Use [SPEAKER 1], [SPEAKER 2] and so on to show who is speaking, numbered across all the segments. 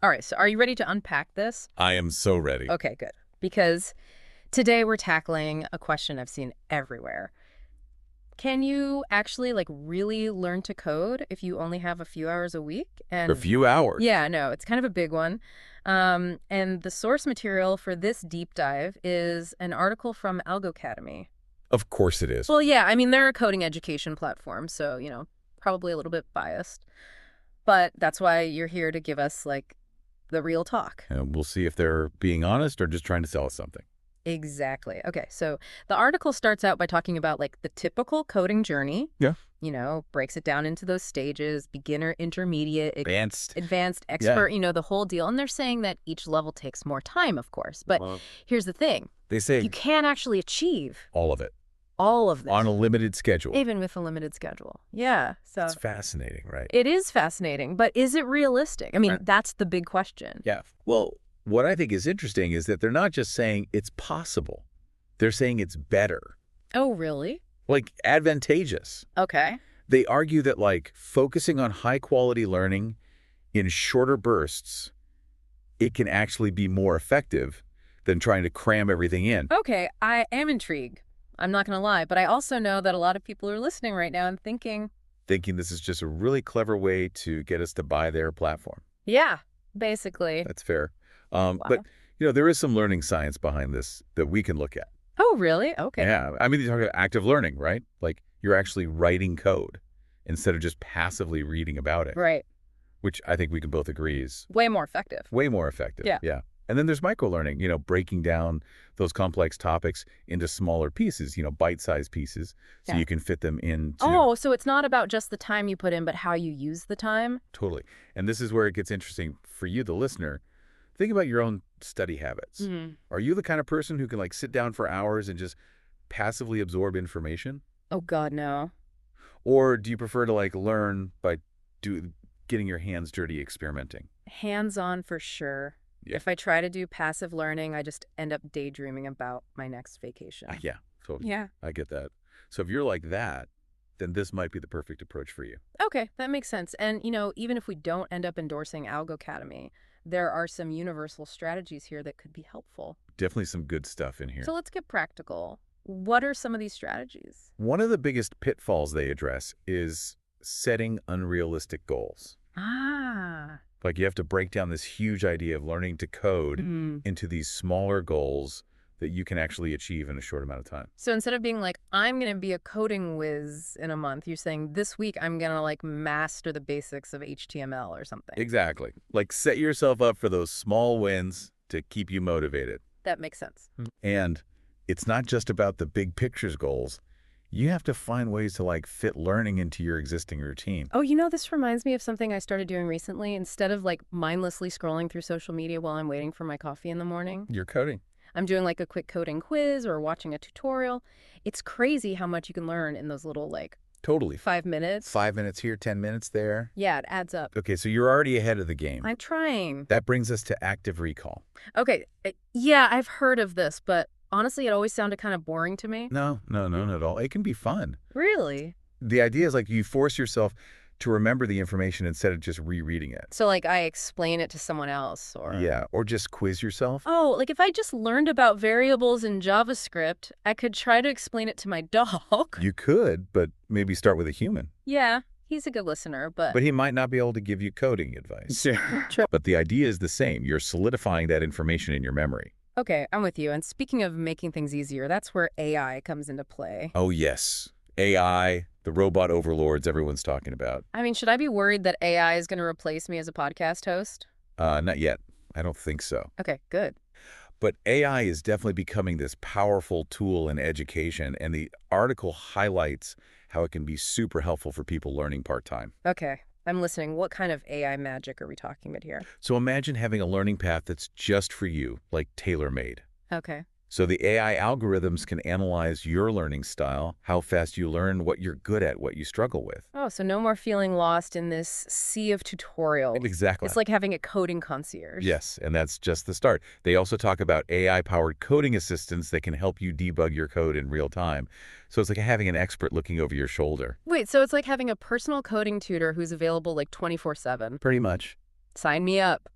[SPEAKER 1] All right, so are you ready to unpack this?
[SPEAKER 2] I am so ready.
[SPEAKER 1] Okay, good. Because today we're tackling a question I've seen everywhere. Can you actually really learn to code if you only have a few hours a week?
[SPEAKER 2] For a
[SPEAKER 1] And
[SPEAKER 2] few hours.
[SPEAKER 1] yeah, no, it's kind of a big one. And the source material for this deep dive is an article from Algocademy.
[SPEAKER 2] Of course it is.
[SPEAKER 1] Well, yeah, I mean, they're a coding education platform, so, probably a little bit biased. But that's why you're here to give us, the real talk.
[SPEAKER 2] And we'll see if they're being honest or just trying to sell us something.
[SPEAKER 1] Exactly. Okay, so the article starts out by talking about the typical coding journey.
[SPEAKER 2] Yeah.
[SPEAKER 1] Breaks it down into those stages: beginner, intermediate, advanced, expert, the whole deal. And they're saying that each level takes more time, of course. But here's the thing.
[SPEAKER 2] They say
[SPEAKER 1] You can actually achieve
[SPEAKER 2] all of it
[SPEAKER 1] all of this.
[SPEAKER 2] on a limited schedule.
[SPEAKER 1] Even with a limited schedule. Yeah. So
[SPEAKER 2] It's fascinating, right?
[SPEAKER 1] it is fascinating, but is it realistic? I mean,
[SPEAKER 2] Right.
[SPEAKER 1] that's the big question.
[SPEAKER 2] Yeah. Well, what I think is interesting is that they're not just saying it's possible. They're saying it's better,
[SPEAKER 1] Oh, really?
[SPEAKER 2] advantageous.
[SPEAKER 1] Okay.
[SPEAKER 2] They argue that focusing on high quality learning in shorter bursts, it can actually be more effective than trying to cram everything in.
[SPEAKER 1] Okay, I am intrigued. I'm not going to lie, but I also know that a lot of people are listening right now and thinking,
[SPEAKER 2] Thinking this is just a really clever way to get us to buy their platform.
[SPEAKER 1] yeah, basically.
[SPEAKER 2] That's fair. But, there is some learning science behind this that we can look at.
[SPEAKER 1] Oh, really? Okay.
[SPEAKER 2] Yeah. I mean, you talk about active learning, right? You're actually writing code instead of just passively reading about it,
[SPEAKER 1] Right.
[SPEAKER 2] which I think we can both agree is
[SPEAKER 1] Way more effective.
[SPEAKER 2] way more effective.
[SPEAKER 1] Yeah.
[SPEAKER 2] Yeah. And then there's micro-learning, breaking down those complex topics into smaller pieces, bite-sized pieces, so
[SPEAKER 1] Yeah.
[SPEAKER 2] you can fit them into...
[SPEAKER 1] Oh, so it's not about just the time you put in, but how you use the time?
[SPEAKER 2] Totally. And this is where it gets interesting for you, the listener. Think about your own study habits.
[SPEAKER 1] Mm-hmm.
[SPEAKER 2] Are you the kind of person who can sit down for hours and just passively absorb information?
[SPEAKER 1] Oh, God, no.
[SPEAKER 2] Or do you prefer to learn by getting your hands dirty experimenting?
[SPEAKER 1] Hands-on for sure.
[SPEAKER 2] Yeah.
[SPEAKER 1] If I try to do passive learning, I just end up daydreaming about my next vacation.
[SPEAKER 2] Yeah, totally.
[SPEAKER 1] Yeah.
[SPEAKER 2] I get that. So if you're like that, then this might be the perfect approach for you.
[SPEAKER 1] Okay, that makes sense. And, even if we don't end up endorsing Algocademy, there are some universal strategies here that could be helpful.
[SPEAKER 2] Definitely some good stuff in here.
[SPEAKER 1] So let's get practical. What are some of these strategies?
[SPEAKER 2] One of the biggest pitfalls they address is setting unrealistic goals.
[SPEAKER 1] Ah.
[SPEAKER 2] You have to break down this huge idea of learning to code into these smaller goals that you can actually achieve in a short amount of time.
[SPEAKER 1] So instead of being I'm going to be a coding whiz in a month, you're saying this week I'm going to master the basics of HTML or something.
[SPEAKER 2] Exactly. Set yourself up for those small wins to keep you motivated.
[SPEAKER 1] That makes sense.
[SPEAKER 2] And it's not just about the big pictures goals. You have to find ways to fit learning into your existing routine.
[SPEAKER 1] Oh, this reminds me of something I started doing recently. Instead of mindlessly scrolling through social media while I'm waiting for my coffee in the morning,
[SPEAKER 2] You're coding.
[SPEAKER 1] I'm doing a quick coding quiz or watching a tutorial. It's crazy how much you can learn in those little
[SPEAKER 2] Totally.
[SPEAKER 1] 5 minutes.
[SPEAKER 2] 5 minutes here, 10 minutes there.
[SPEAKER 1] Yeah, it adds up.
[SPEAKER 2] Okay, so you're already ahead of the game.
[SPEAKER 1] I'm trying.
[SPEAKER 2] That brings us to active recall.
[SPEAKER 1] Okay, yeah, I've heard of this, but honestly, it always sounded kind of boring to me.
[SPEAKER 2] No, not at all. It can be fun.
[SPEAKER 1] Really?
[SPEAKER 2] The idea is you force yourself to remember the information instead of just rereading it.
[SPEAKER 1] So I explain it to someone else or...
[SPEAKER 2] Yeah, or just quiz yourself.
[SPEAKER 1] Oh, if I just learned about variables in JavaScript, I could try to explain it to my dog.
[SPEAKER 2] You could, but maybe start with a human.
[SPEAKER 1] Yeah, he's a good listener, but...
[SPEAKER 2] But he might not be able to give you coding advice.
[SPEAKER 1] True.
[SPEAKER 2] But the idea is the same. You're solidifying that information in your memory.
[SPEAKER 1] Okay, I'm with you. And speaking of making things easier, that's where AI comes into play.
[SPEAKER 2] Oh, yes. AI, the robot overlords everyone's talking about.
[SPEAKER 1] I mean, should I be worried that AI is going to replace me as a podcast host?
[SPEAKER 2] Not yet. I don't think so.
[SPEAKER 1] Okay, good.
[SPEAKER 2] But AI is definitely becoming this powerful tool in education, and the article highlights how it can be super helpful for people learning part-time.
[SPEAKER 1] Okay, I'm listening. What kind of AI magic are we talking about here?
[SPEAKER 2] So imagine having a learning path that's just for you, tailor-made.
[SPEAKER 1] Okay.
[SPEAKER 2] So the AI algorithms can analyze your learning style, how fast you learn, what you're good at, what you struggle with.
[SPEAKER 1] Oh, so no more feeling lost in this sea of tutorials.
[SPEAKER 2] Exactly.
[SPEAKER 1] It's like having a coding concierge.
[SPEAKER 2] Yes, and that's just the start. They also talk about AI-powered coding assistants that can help you debug your code in real time. So it's like having an expert looking over your shoulder.
[SPEAKER 1] Wait, so it's like having a personal coding tutor who's available 24/7.
[SPEAKER 2] Pretty much.
[SPEAKER 1] Sign me up.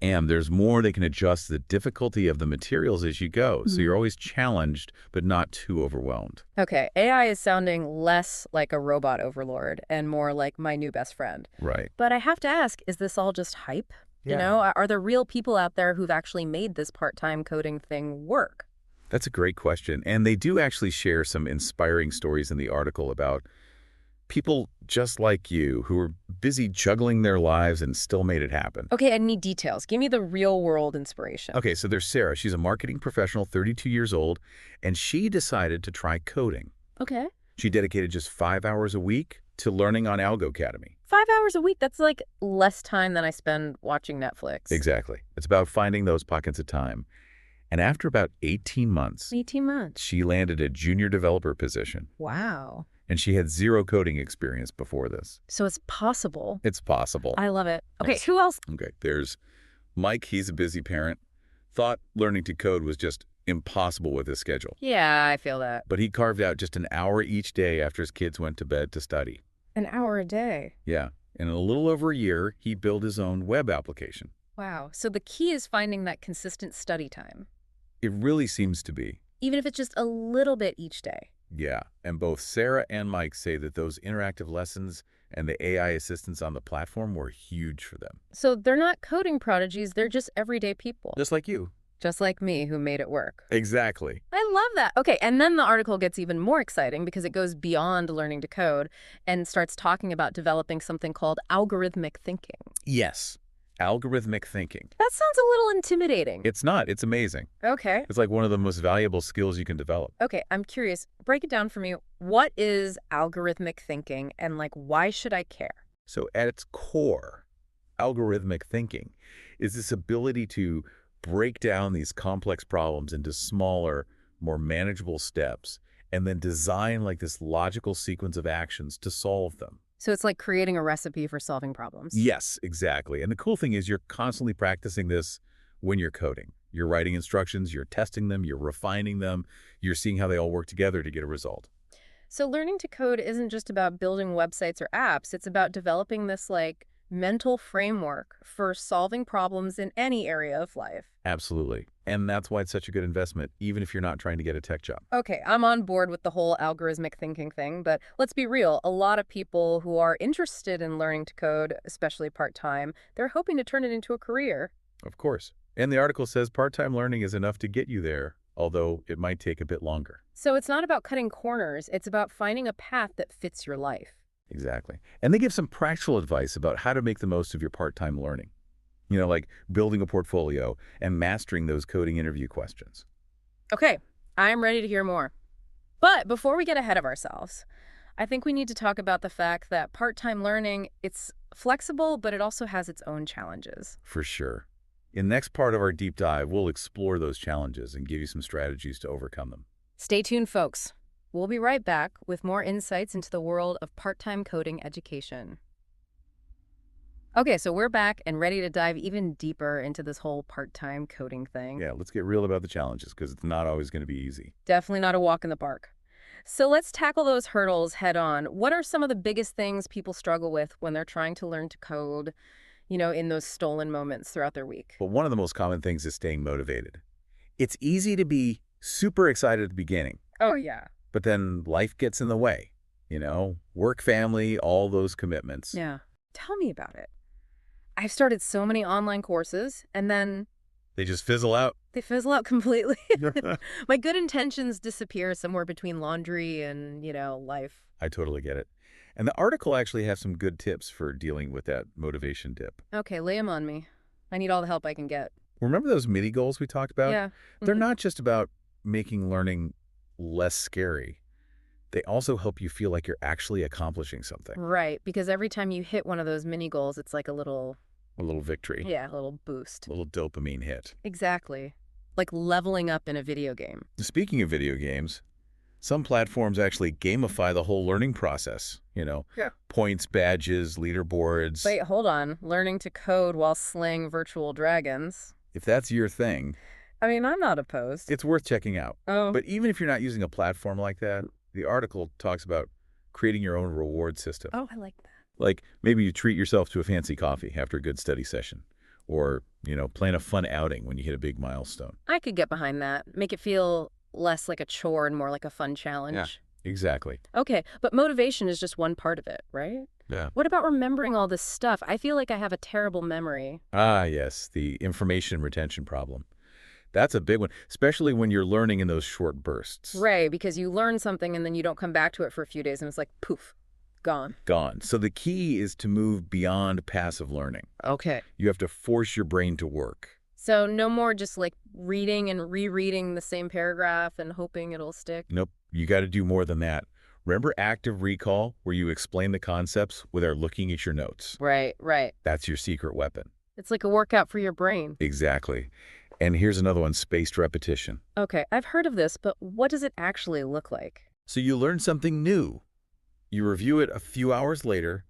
[SPEAKER 2] And there's more. They can adjust the difficulty of the materials as you go, so you're always challenged but not too overwhelmed.
[SPEAKER 1] Okay, AI is sounding less like a robot overlord and more like my new best friend.
[SPEAKER 2] Right.
[SPEAKER 1] But I have to ask, is this all just hype? You know, are there real people out there who've actually made this part-time coding thing work?
[SPEAKER 2] That's a great question. And they do actually share some inspiring stories in the article about people just like you who are busy juggling their lives and still made it happen.
[SPEAKER 1] Okay, I need details. Give me the real-world inspiration.
[SPEAKER 2] Okay, so there's Sarah. She's a marketing professional, 32 years old, and she decided to try coding.
[SPEAKER 1] Okay.
[SPEAKER 2] She dedicated just 5 hours a week to learning on Algo Academy.
[SPEAKER 1] 5 hours a week, that's like less time than I spend watching Netflix.
[SPEAKER 2] Exactly. It's about finding those pockets of time. And after about 18 months,
[SPEAKER 1] 18 months.
[SPEAKER 2] she landed a junior developer position.
[SPEAKER 1] Wow.
[SPEAKER 2] And she had zero coding experience before this.
[SPEAKER 1] So it's possible.
[SPEAKER 2] It's possible.
[SPEAKER 1] I love it. Okay,
[SPEAKER 2] Yes.
[SPEAKER 1] who else?
[SPEAKER 2] Okay, there's Mike. He's a busy parent. Thought learning to code was just impossible with his schedule.
[SPEAKER 1] Yeah, I feel that.
[SPEAKER 2] But he carved out just an hour each day after his kids went to bed to study.
[SPEAKER 1] An hour a day.
[SPEAKER 2] Yeah, and in a little over a year, he built his own web application.
[SPEAKER 1] Wow. So the key is finding that consistent study time,
[SPEAKER 2] It really seems to be.
[SPEAKER 1] even if it's just a little bit each day.
[SPEAKER 2] Yeah, and both Sarah and Mike say that those interactive lessons and the AI assistants on the platform were huge for them.
[SPEAKER 1] So they're not coding prodigies, they're just everyday people.
[SPEAKER 2] Just like you.
[SPEAKER 1] Just like me, who made it work.
[SPEAKER 2] Exactly.
[SPEAKER 1] I love that. Okay, and then the article gets even more exciting because it goes beyond learning to code and starts talking about developing something called algorithmic thinking.
[SPEAKER 2] Yes. Algorithmic thinking.
[SPEAKER 1] That sounds a little intimidating.
[SPEAKER 2] It's not. It's amazing.
[SPEAKER 1] Okay.
[SPEAKER 2] It's like one of the most valuable skills you can develop.
[SPEAKER 1] Okay, I'm curious. Break it down for me. What is algorithmic thinking and like why should I care?
[SPEAKER 2] So at its core, algorithmic thinking is this ability to break down these complex problems into smaller, more manageable steps and then design like this logical sequence of actions to solve them.
[SPEAKER 1] So it's like creating a recipe for solving problems.
[SPEAKER 2] Yes, exactly. And the cool thing is you're constantly practicing this when you're coding. You're writing instructions, you're testing them, you're refining them, you're seeing how they all work together to get a result.
[SPEAKER 1] So learning to code isn't just about building websites or apps. It's about developing this like mental framework for solving problems in any area of life.
[SPEAKER 2] Absolutely. And that's why it's such a good investment, even if you're not trying to get a tech job.
[SPEAKER 1] Okay, I'm on board with the whole algorithmic thinking thing, but let's be real. A lot of people who are interested in learning to code, especially part-time, they're hoping to turn it into a career.
[SPEAKER 2] Of course. And the article says part-time learning is enough to get you there, although it might take a bit longer.
[SPEAKER 1] So it's not about cutting corners. It's about finding a path that fits your life.
[SPEAKER 2] Exactly. And they give some practical advice about how to make the most of your part-time learning. You know, like building a portfolio and mastering those coding interview questions.
[SPEAKER 1] Okay, I'm ready to hear more. But before we get ahead of ourselves, I think we need to talk about the fact that part-time learning, it's flexible, but it also has its own challenges.
[SPEAKER 2] For sure. In the next part of our deep dive, we'll explore those challenges and give you some strategies to overcome them.
[SPEAKER 1] Stay tuned, folks. We'll be right back with more insights into the world of part-time coding education. Okay, so we're back and ready to dive even deeper into this whole part-time coding thing.
[SPEAKER 2] Yeah, let's get real about the challenges because it's not always going to be easy.
[SPEAKER 1] Definitely not a walk in the park. So let's tackle those hurdles head on. What are some of the biggest things people struggle with when they're trying to learn to code, in those stolen moments throughout their week?
[SPEAKER 2] But one of the most common things is staying motivated. It's easy to be super excited at the beginning,
[SPEAKER 1] Oh, yeah.
[SPEAKER 2] but then life gets in the way. Work, family, all those commitments.
[SPEAKER 1] Yeah. Tell me about it. I've started so many online courses, and then
[SPEAKER 2] They just fizzle out.
[SPEAKER 1] they fizzle out completely. My good intentions disappear somewhere between laundry and, life.
[SPEAKER 2] I totally get it. And the article actually has some good tips for dealing with that motivation dip.
[SPEAKER 1] Okay, lay them on me. I need all the help I can get.
[SPEAKER 2] Remember those mini goals we talked about?
[SPEAKER 1] Yeah.
[SPEAKER 2] They're
[SPEAKER 1] Mhm.
[SPEAKER 2] not just about making learning less scary. They also help you feel like you're actually accomplishing something.
[SPEAKER 1] Right, because every time you hit one of those mini goals, it's like a little
[SPEAKER 2] Victory.
[SPEAKER 1] Yeah, a little boost.
[SPEAKER 2] A little dopamine hit.
[SPEAKER 1] Exactly. Like leveling up in a video game.
[SPEAKER 2] Speaking of video games, some platforms actually gamify the whole learning process.
[SPEAKER 1] Yeah.
[SPEAKER 2] Points, badges, leaderboards.
[SPEAKER 1] Wait, hold on. Learning to code while slaying virtual dragons.
[SPEAKER 2] If that's your thing,
[SPEAKER 1] I mean, I'm not opposed.
[SPEAKER 2] it's worth checking out.
[SPEAKER 1] Oh,
[SPEAKER 2] But even if you're not using a platform like that, the article talks about creating your own reward system.
[SPEAKER 1] oh, I like that.
[SPEAKER 2] Like maybe you treat yourself to a fancy coffee after a good study session. Or, plan a fun outing when you hit a big milestone.
[SPEAKER 1] I could get behind that. Make it feel less like a chore and more like a fun
[SPEAKER 2] Yeah,
[SPEAKER 1] challenge.
[SPEAKER 2] exactly.
[SPEAKER 1] Okay, but motivation is just one part of it, right?
[SPEAKER 2] Yeah.
[SPEAKER 1] What about remembering all this stuff? I feel like I have a terrible memory.
[SPEAKER 2] Ah, yes, the information retention problem. That's a big one, especially when you're learning in those short bursts.
[SPEAKER 1] Right, because you learn something and then you don't come back to it for a few days and it's like, poof, gone.
[SPEAKER 2] Gone. So the key is to move beyond passive learning.
[SPEAKER 1] Okay.
[SPEAKER 2] You have to force your brain to work.
[SPEAKER 1] So no more just like reading and rereading the same paragraph and hoping it'll stick?
[SPEAKER 2] Nope, you got to do more than that. Remember active recall, where you explain the concepts without looking at your notes?
[SPEAKER 1] Right, right.
[SPEAKER 2] That's your secret weapon.
[SPEAKER 1] It's like a workout for your brain.
[SPEAKER 2] Exactly. And here's another one, spaced repetition.
[SPEAKER 1] Okay, I've heard of this, but what does it actually look like?
[SPEAKER 2] So you learn something new. You review it a few hours later,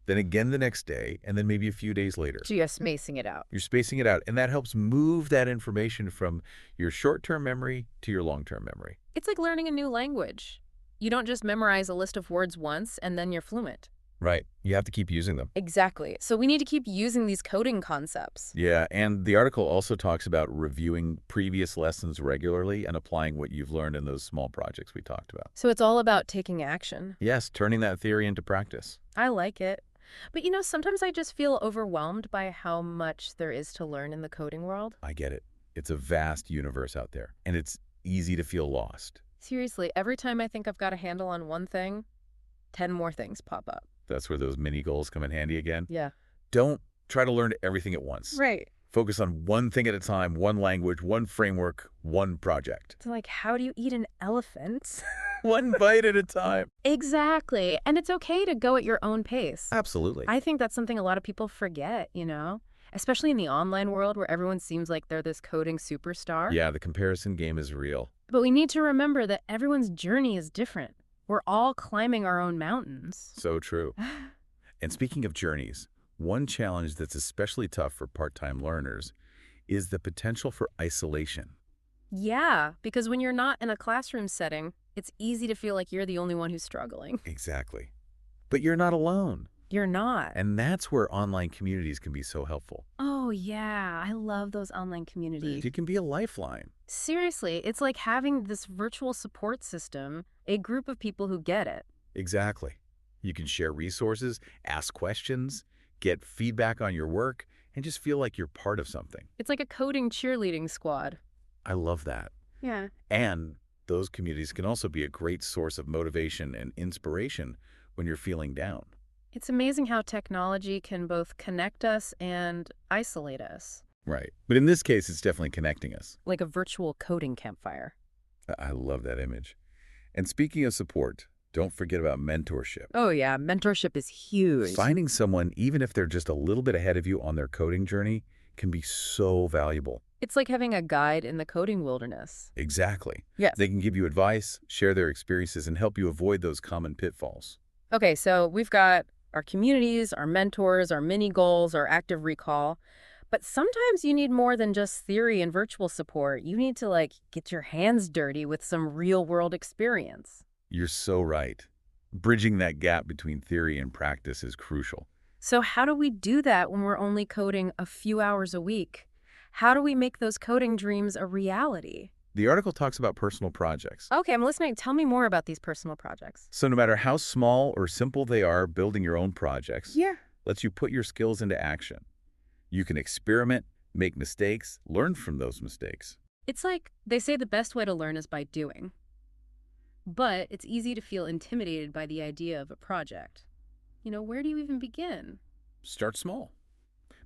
[SPEAKER 2] then again the next day, and then maybe a few days later.
[SPEAKER 1] So you're spacing it out.
[SPEAKER 2] You're spacing it out, and that helps move that information from your short-term memory to your long-term memory.
[SPEAKER 1] It's like learning a new language. You don't just memorize a list of words once and then you're fluent.
[SPEAKER 2] Right. You have to keep using them.
[SPEAKER 1] Exactly. So we need to keep using these coding concepts.
[SPEAKER 2] Yeah, and the article also talks about reviewing previous lessons regularly and applying what you've learned in those small projects we talked about.
[SPEAKER 1] So it's all about taking action.
[SPEAKER 2] Yes, turning that theory into practice.
[SPEAKER 1] I like it. But sometimes I just feel overwhelmed by how much there is to learn in the coding world.
[SPEAKER 2] I get it. It's a vast universe out there, and it's easy to feel lost.
[SPEAKER 1] Seriously, every time I think I've got a handle on one thing, 10 more things pop up.
[SPEAKER 2] That's where those mini goals come in handy again.
[SPEAKER 1] Yeah.
[SPEAKER 2] Don't try to learn everything at once.
[SPEAKER 1] Right.
[SPEAKER 2] Focus on one thing at a time, one language, one framework, one project.
[SPEAKER 1] So like, how do you eat an elephant?
[SPEAKER 2] One bite at a time.
[SPEAKER 1] Exactly. And it's okay to go at your own pace.
[SPEAKER 2] Absolutely.
[SPEAKER 1] I think that's something a lot of people forget, especially in the online world where everyone seems like they're this coding superstar.
[SPEAKER 2] Yeah, the comparison game is real.
[SPEAKER 1] But we need to remember that everyone's journey is different. We're all climbing our own mountains.
[SPEAKER 2] So true. And speaking of journeys, one challenge that's especially tough for part-time learners is the potential for isolation.
[SPEAKER 1] Yeah, because when you're not in a classroom setting, it's easy to feel like you're the only one who's struggling.
[SPEAKER 2] Exactly. But you're not alone.
[SPEAKER 1] You're not.
[SPEAKER 2] And that's where online communities can be so helpful.
[SPEAKER 1] Oh, yeah. I love those online communities.
[SPEAKER 2] It can be a lifeline.
[SPEAKER 1] Seriously, it's like having this virtual support system, a group of people who get it.
[SPEAKER 2] Exactly. You can share resources, ask questions, get feedback on your work, and just feel like you're part of something.
[SPEAKER 1] It's like a coding cheerleading squad.
[SPEAKER 2] I love that.
[SPEAKER 1] Yeah.
[SPEAKER 2] And those communities can also be a great source of motivation and inspiration when you're feeling down.
[SPEAKER 1] It's amazing how technology can both connect us and isolate us.
[SPEAKER 2] Right. But in this case, it's definitely connecting us.
[SPEAKER 1] Like a virtual coding campfire.
[SPEAKER 2] I love that image. And speaking of support, don't forget about mentorship.
[SPEAKER 1] Oh, yeah. Mentorship is huge.
[SPEAKER 2] Finding someone, even if they're just a little bit ahead of you on their coding journey, can be so valuable.
[SPEAKER 1] It's like having a guide in the coding wilderness.
[SPEAKER 2] Exactly.
[SPEAKER 1] Yes.
[SPEAKER 2] They can give you advice, share their experiences, and help you avoid those common pitfalls.
[SPEAKER 1] Okay, so we've got our communities, our mentors, our mini goals, our active recall. But sometimes you need more than just theory and virtual support. You need to get your hands dirty with some real world experience.
[SPEAKER 2] You're so right. Bridging that gap between theory and practice is crucial.
[SPEAKER 1] So how do we do that when we're only coding a few hours a week? How do we make those coding dreams a reality?
[SPEAKER 2] The article talks about personal projects.
[SPEAKER 1] Okay, I'm listening. Tell me more about these personal projects.
[SPEAKER 2] So no matter how small or simple they are, building your own projects lets you put your skills into action. You can experiment, make mistakes, learn from those mistakes.
[SPEAKER 1] It's like they say the best way to learn is by doing. But it's easy to feel intimidated by the idea of a project. Where do you even begin?
[SPEAKER 2] Start small.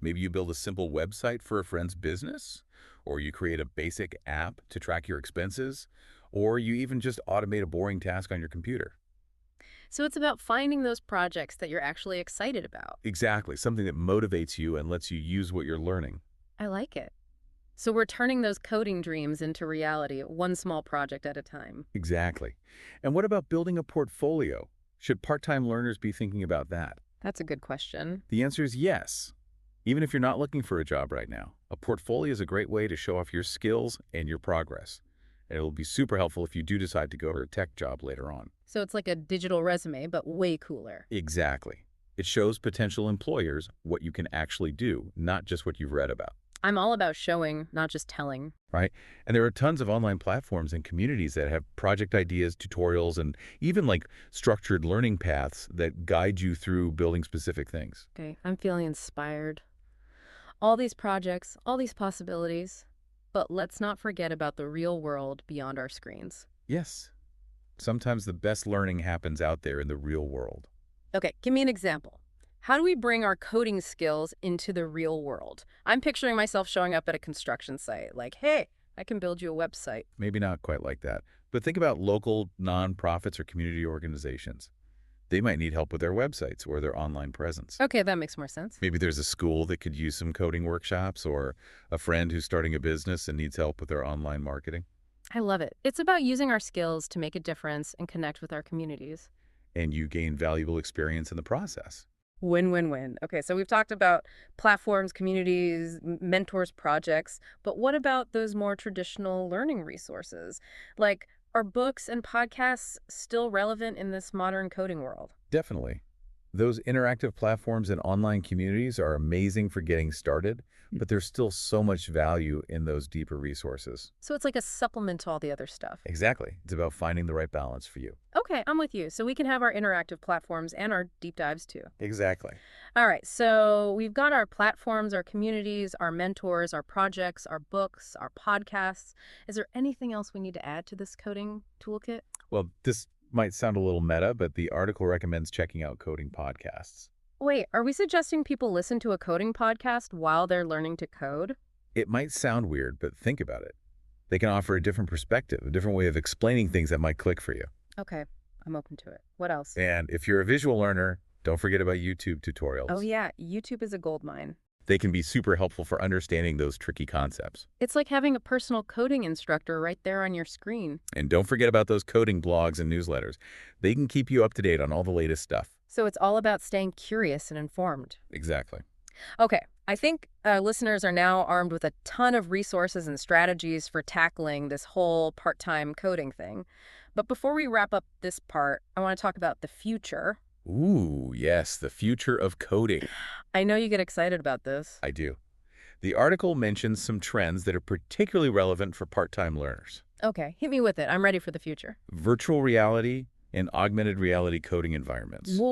[SPEAKER 2] Maybe you build a simple website for a friend's business, or you create a basic app to track your expenses, or you even just automate a boring task on your computer.
[SPEAKER 1] So it's about finding those projects that you're actually excited about.
[SPEAKER 2] Exactly, something that motivates you and lets you use what you're learning.
[SPEAKER 1] I like it. So we're turning those coding dreams into reality, one small project at a time.
[SPEAKER 2] Exactly. And what about building a portfolio? Should part-time learners be thinking about that?
[SPEAKER 1] That's a good question.
[SPEAKER 2] The answer is yes. Even if you're not looking for a job right now, a portfolio is a great way to show off your skills and your progress. And it'll be super helpful if you do decide to go for a tech job later on.
[SPEAKER 1] So it's like a digital resume, but way cooler.
[SPEAKER 2] Exactly. It shows potential employers what you can actually do, not just what you've read about,
[SPEAKER 1] I'm all about showing, not just telling.
[SPEAKER 2] right? And there are tons of online platforms and communities that have project ideas, tutorials, and even like structured learning paths that guide you through building specific things.
[SPEAKER 1] Okay, I'm feeling inspired. All these projects, all these possibilities. But let's not forget about the real world beyond our screens.
[SPEAKER 2] Yes, sometimes the best learning happens out there in the real world.
[SPEAKER 1] Okay, give me an example. How do we bring our coding skills into the real world? I'm picturing myself showing up at a construction site, like, hey, I can build you a website.
[SPEAKER 2] Maybe not quite like that, but think about local nonprofits or community organizations. They might need help with their websites or their online presence.
[SPEAKER 1] Okay, that makes more sense.
[SPEAKER 2] Maybe there's a school that could use some coding workshops, or a friend who's starting a business and needs help with their online marketing.
[SPEAKER 1] I love it. It's about using our skills to make a difference and connect with our communities.
[SPEAKER 2] And you gain valuable experience in the process.
[SPEAKER 1] Win, win, win. Okay, so we've talked about platforms, communities, mentors, projects, but what about those more traditional learning resources? Like, are books and podcasts still relevant in this modern coding world?
[SPEAKER 2] Definitely. Those interactive platforms and online communities are amazing for getting started, but there's still so much value in those deeper resources.
[SPEAKER 1] So it's like a supplement to all the other stuff.
[SPEAKER 2] Exactly. It's about finding the right balance for you.
[SPEAKER 1] Okay, I'm with you. So we can have our interactive platforms and our deep dives too.
[SPEAKER 2] Exactly.
[SPEAKER 1] All right, so we've got our platforms, our communities, our mentors, our projects, our books, our podcasts. Is there anything else we need to add to this coding toolkit?
[SPEAKER 2] Well, this might sound a little meta, but the article recommends checking out coding podcasts.
[SPEAKER 1] Wait, are we suggesting people listen to a coding podcast while they're learning to code?
[SPEAKER 2] It might sound weird, but think about it. They can offer a different perspective, a different way of explaining things that might click for you.
[SPEAKER 1] Okay, I'm open to it. What else?
[SPEAKER 2] And if you're a visual learner, don't forget about YouTube tutorials.
[SPEAKER 1] Oh yeah, YouTube is a goldmine.
[SPEAKER 2] They can be super helpful for understanding those tricky concepts.
[SPEAKER 1] It's like having a personal coding instructor right there on your screen.
[SPEAKER 2] And don't forget about those coding blogs and newsletters. They can keep you up to date on all the latest stuff.
[SPEAKER 1] So it's all about staying curious and informed.
[SPEAKER 2] Exactly.
[SPEAKER 1] Okay, I think listeners are now armed with a ton of resources and strategies for tackling this whole part-time coding thing. But before we wrap up this part, I want to talk about the future.
[SPEAKER 2] Ooh, yes, the future of coding.
[SPEAKER 1] I know you get excited about this.
[SPEAKER 2] I do. The article mentions some trends that are particularly relevant for part-time learners.
[SPEAKER 1] Okay, hit me with it. I'm ready for the future.
[SPEAKER 2] Virtual reality and augmented reality coding environments.
[SPEAKER 1] Whoa,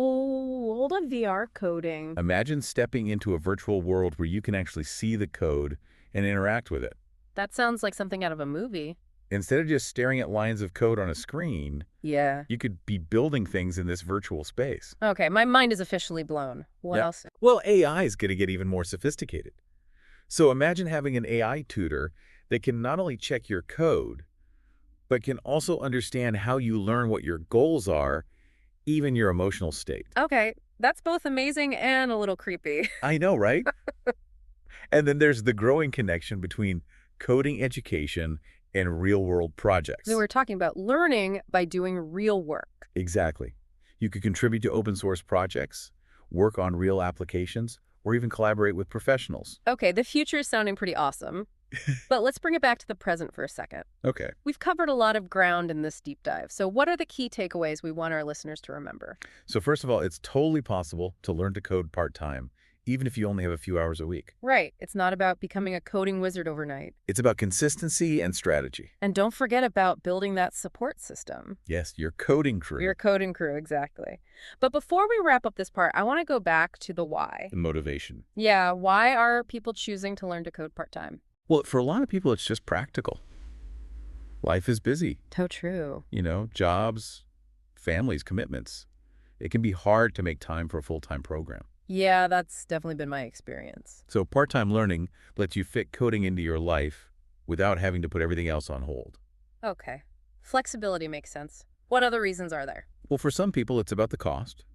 [SPEAKER 1] hold on, VR coding.
[SPEAKER 2] Imagine stepping into a virtual world where you can actually see the code and interact with it.
[SPEAKER 1] That sounds like something out of a movie.
[SPEAKER 2] Instead of just staring at lines of code on a screen,
[SPEAKER 1] Yeah.
[SPEAKER 2] you could be building things in this virtual space.
[SPEAKER 1] Okay, my mind is officially blown. What
[SPEAKER 2] Yeah.
[SPEAKER 1] else?
[SPEAKER 2] Well, AI is going to get even more sophisticated. So imagine having an AI tutor that can not only check your code, but can also understand how you learn what your goals are, even your emotional state.
[SPEAKER 1] Okay, that's both amazing and a little creepy.
[SPEAKER 2] I know, right? And then there's the growing connection between coding education and real-world projects.
[SPEAKER 1] So we're talking about learning by doing real work.
[SPEAKER 2] Exactly. You could contribute to open source projects, work on real applications, or even collaborate with professionals.
[SPEAKER 1] Okay, the future is sounding pretty awesome. But let's bring it back to the present for a second.
[SPEAKER 2] Okay.
[SPEAKER 1] We've covered a lot of ground in this deep dive. So what are the key takeaways we want our listeners to remember?
[SPEAKER 2] So first of all, it's totally possible to learn to code part-time, even if you only have a few hours a week.
[SPEAKER 1] Right. It's not about becoming a coding wizard overnight.
[SPEAKER 2] It's about consistency and strategy.
[SPEAKER 1] And don't forget about building that support system.
[SPEAKER 2] Yes, your coding crew.
[SPEAKER 1] Your coding crew, exactly. But before we wrap up this part, I want to go back to the why.
[SPEAKER 2] The motivation.
[SPEAKER 1] Yeah, why are people choosing to learn to code part-time?
[SPEAKER 2] Well, for a lot of people, it's just practical. Life is busy.
[SPEAKER 1] So true.
[SPEAKER 2] You know, jobs, families, commitments. It can be hard to make time for a full-time program.
[SPEAKER 1] Yeah, that's definitely been my experience.
[SPEAKER 2] So part-time learning lets you fit coding into your life without having to put everything else on hold.
[SPEAKER 1] Okay. Flexibility makes sense. What other reasons are there?
[SPEAKER 2] Well, for some people, it's about the cost.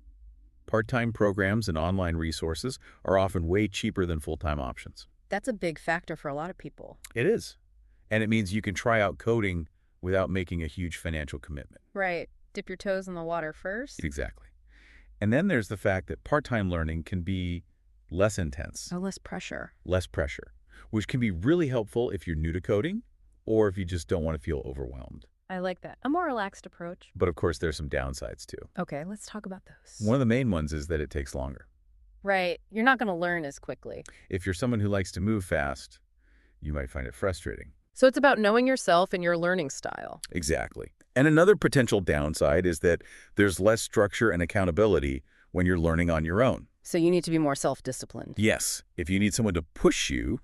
[SPEAKER 2] Part-time programs and online resources are often way cheaper than full-time options.
[SPEAKER 1] That's a big factor for a lot of people.
[SPEAKER 2] It is. And it means you can try out coding without making a huge financial commitment.
[SPEAKER 1] Right. Dip your toes in the water first.
[SPEAKER 2] Exactly. And then there's the fact that part-time learning can be less intense,
[SPEAKER 1] Oh, less pressure.
[SPEAKER 2] less pressure, which can be really helpful if you're new to coding or if you just don't want to feel overwhelmed.
[SPEAKER 1] I like that. A more relaxed approach.
[SPEAKER 2] But of course, there's some downsides too.
[SPEAKER 1] Okay, let's talk about those.
[SPEAKER 2] One of the main ones is that it takes longer.
[SPEAKER 1] Right. You're not going to learn as quickly.
[SPEAKER 2] If you're someone who likes to move fast, you might find it frustrating.
[SPEAKER 1] So it's about knowing yourself and your learning style.
[SPEAKER 2] Exactly. And another potential downside is that there's less structure and accountability when you're learning on your own.
[SPEAKER 1] So you need to be more self-disciplined.
[SPEAKER 2] Yes, if you need someone to push you,